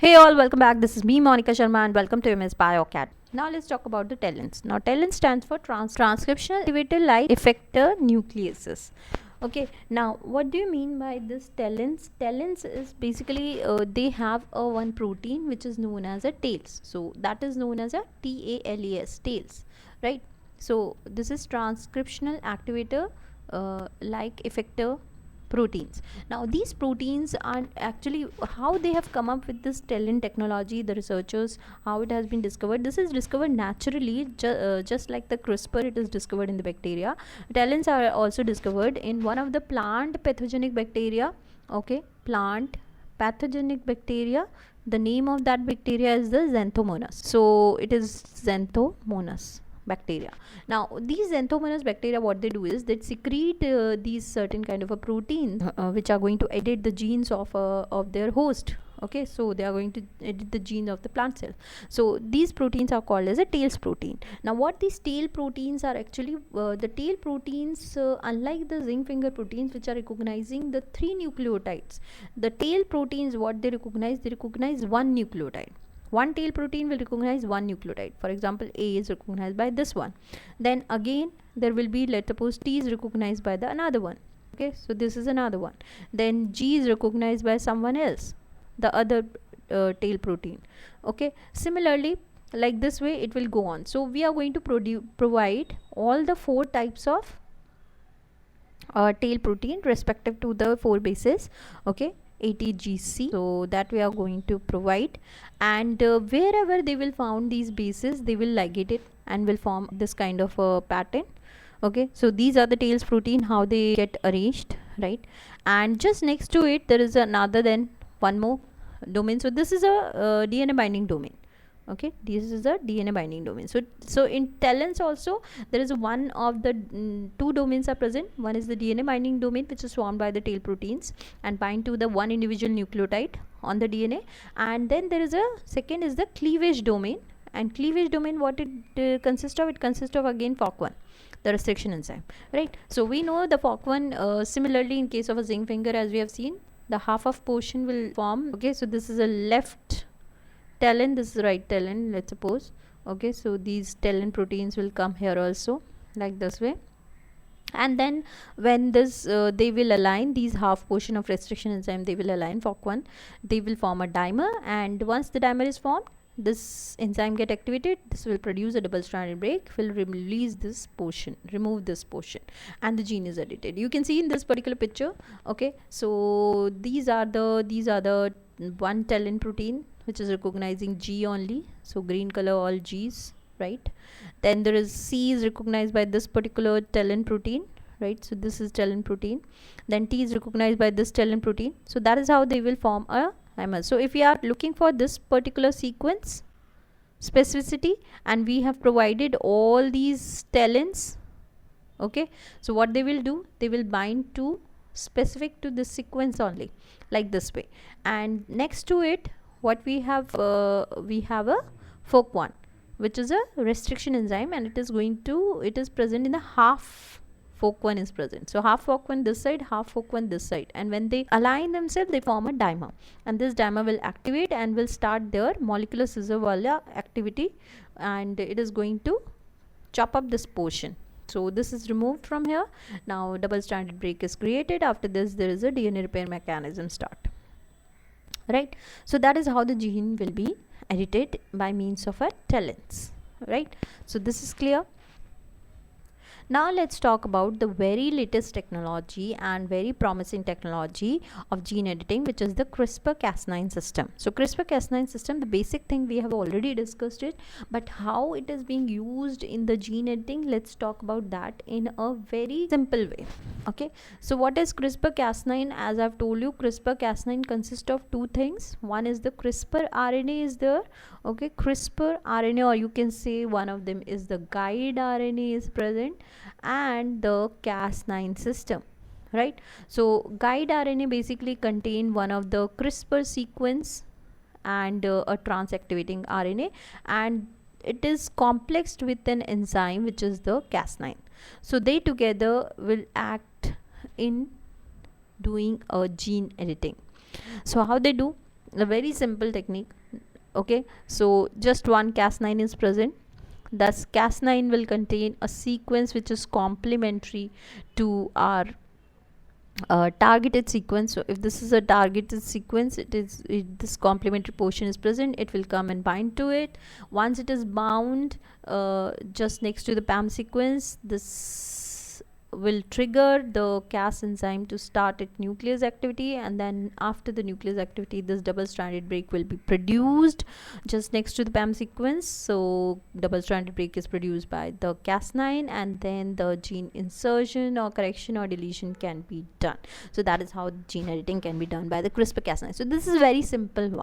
Hey all, welcome back. This is me, Monica Sharma, and welcome to MS BioCat. Now let's talk about the TALENs. Now TALEN stands for transcriptional activator like effector nucleases. Okay, now what do you mean by this TALENs? TALENs is basically they have a one protein which is known as a TALES. So that is known as a TALES, TALES, right? So this is transcriptional activator like effector proteins. Now these proteins are actually how they have come up with this TALEN technology, the researchers, how it has been discovered. This is discovered naturally, just like the CRISPR, it is discovered in the bacteria. TALENs are also discovered in one of the plant pathogenic bacteria. Okay, plant pathogenic bacteria, the name of that bacteria is the Xanthomonas. So it is Xanthomonas bacteria. Now these Xanthomonas bacteria, what they do is they secrete these certain kind of a protein which are going to edit the genes of their host. Okay, so they are going to edit the gene of the plant cell. So these proteins are called as a TALES protein. Now what these tail proteins are actually, the tail proteins, unlike the zinc finger proteins which are recognizing the 3 nucleotides, the tail proteins, what they recognize one nucleotide. One tail protein will recognize one nucleotide. For example, A is recognized by this one. Then again there will be, let's suppose, T is recognized by the another one. Okay, so this is another one. Then G is recognized by someone else, the other tail protein. Okay, similarly, like this way it will go on. So we are going to provide all the 4 types of tail protein respective to the 4 bases. Okay, ATGC, so that we are going to provide, and wherever they will found these bases, they will ligate it and will form this kind of a pattern. Okay, so these are the tails protein, how they get arranged, right? And just next to it there is another, then one more domain. So this is a DNA binding domain. Okay, this is a DNA binding domain. So in TALENs also there is one of the 2 domains are present. One is the DNA binding domain which is formed by the tail proteins and bind to the one individual nucleotide on the DNA, and then there is a second is the cleavage domain. And cleavage domain, what it consists of, it consists of again FOC1, the restriction enzyme, right? So we know the FOC1, similarly in case of a zinc finger, as we have seen, the half of portion will form. Okay, so this is a left TALEN, this is right TALEN, let's suppose. Okay, so these TALEN proteins will come here also, like this way. And then when this they will align, these half portion of restriction enzyme, they will align FOC1, they will form a dimer, and once the dimer is formed, this enzyme get activated, this will produce a double stranded break, will release this portion, remove this portion, and the gene is edited. You can see in this particular picture. Okay, so these are the one TALEN protein which is recognizing G only, so green color all G's, right? Then there is C is recognized by this particular TALEN protein, right? So this is TALEN protein. Then T is recognized by this TALEN protein. So that is how they will form a dimer. So if we are looking for this particular sequence specificity, and we have provided all these TALENs, okay, so what they will do, they will bind to specific to this sequence only, like this way. And next to it, what we have a FOC1 which is a restriction enzyme, and it is present in the half FOC1 is present. So half FOC1 this side, half FOC1 this side, and when they align themselves, they form a dimer, and this dimer will activate and will start their molecular scissor wala activity, and it is going to chop up this portion. So this is removed from here. Now double stranded break is created. After this, there is a DNA repair mechanism start, right? So that is how the gene will be edited by means of a TALENs, right? So this is clear. Now let's talk about the very latest technology and very promising technology of gene editing, which is the CRISPR-Cas9 system. So CRISPR-Cas9 system, the basic thing we have already discussed it, but how it is being used in the gene editing, let's talk about that in a very simple way. Okay, so what is CRISPR-Cas9? As I've told you, CRISPR-Cas9 consists of 2 things. One is the CRISPR RNA is there. Okay, CRISPR RNA, or you can say one of them is the guide RNA is present, and the Cas9 system, right? So guide RNA basically contain one of the CRISPR sequence and a transactivating RNA, and it is complexed with an enzyme which is the Cas9. So they together will act in doing a gene editing. So how they do? a very simple technique. Okay, so just one Cas9 is present. Thus Cas9 will contain a sequence which is complementary to our targeted sequence. So if this is a targeted sequence, this complementary portion is present, it will come and bind to it. Once it is bound just next to the PAM sequence, this will trigger the Cas enzyme to start its nuclease activity, and then after the nuclease activity, this double stranded break will be produced just next to the PAM sequence. So double stranded break is produced by the Cas9, and then the gene insertion or correction or deletion can be done. So that is how gene editing can be done by the CRISPR-Cas9. So this is a very simple one.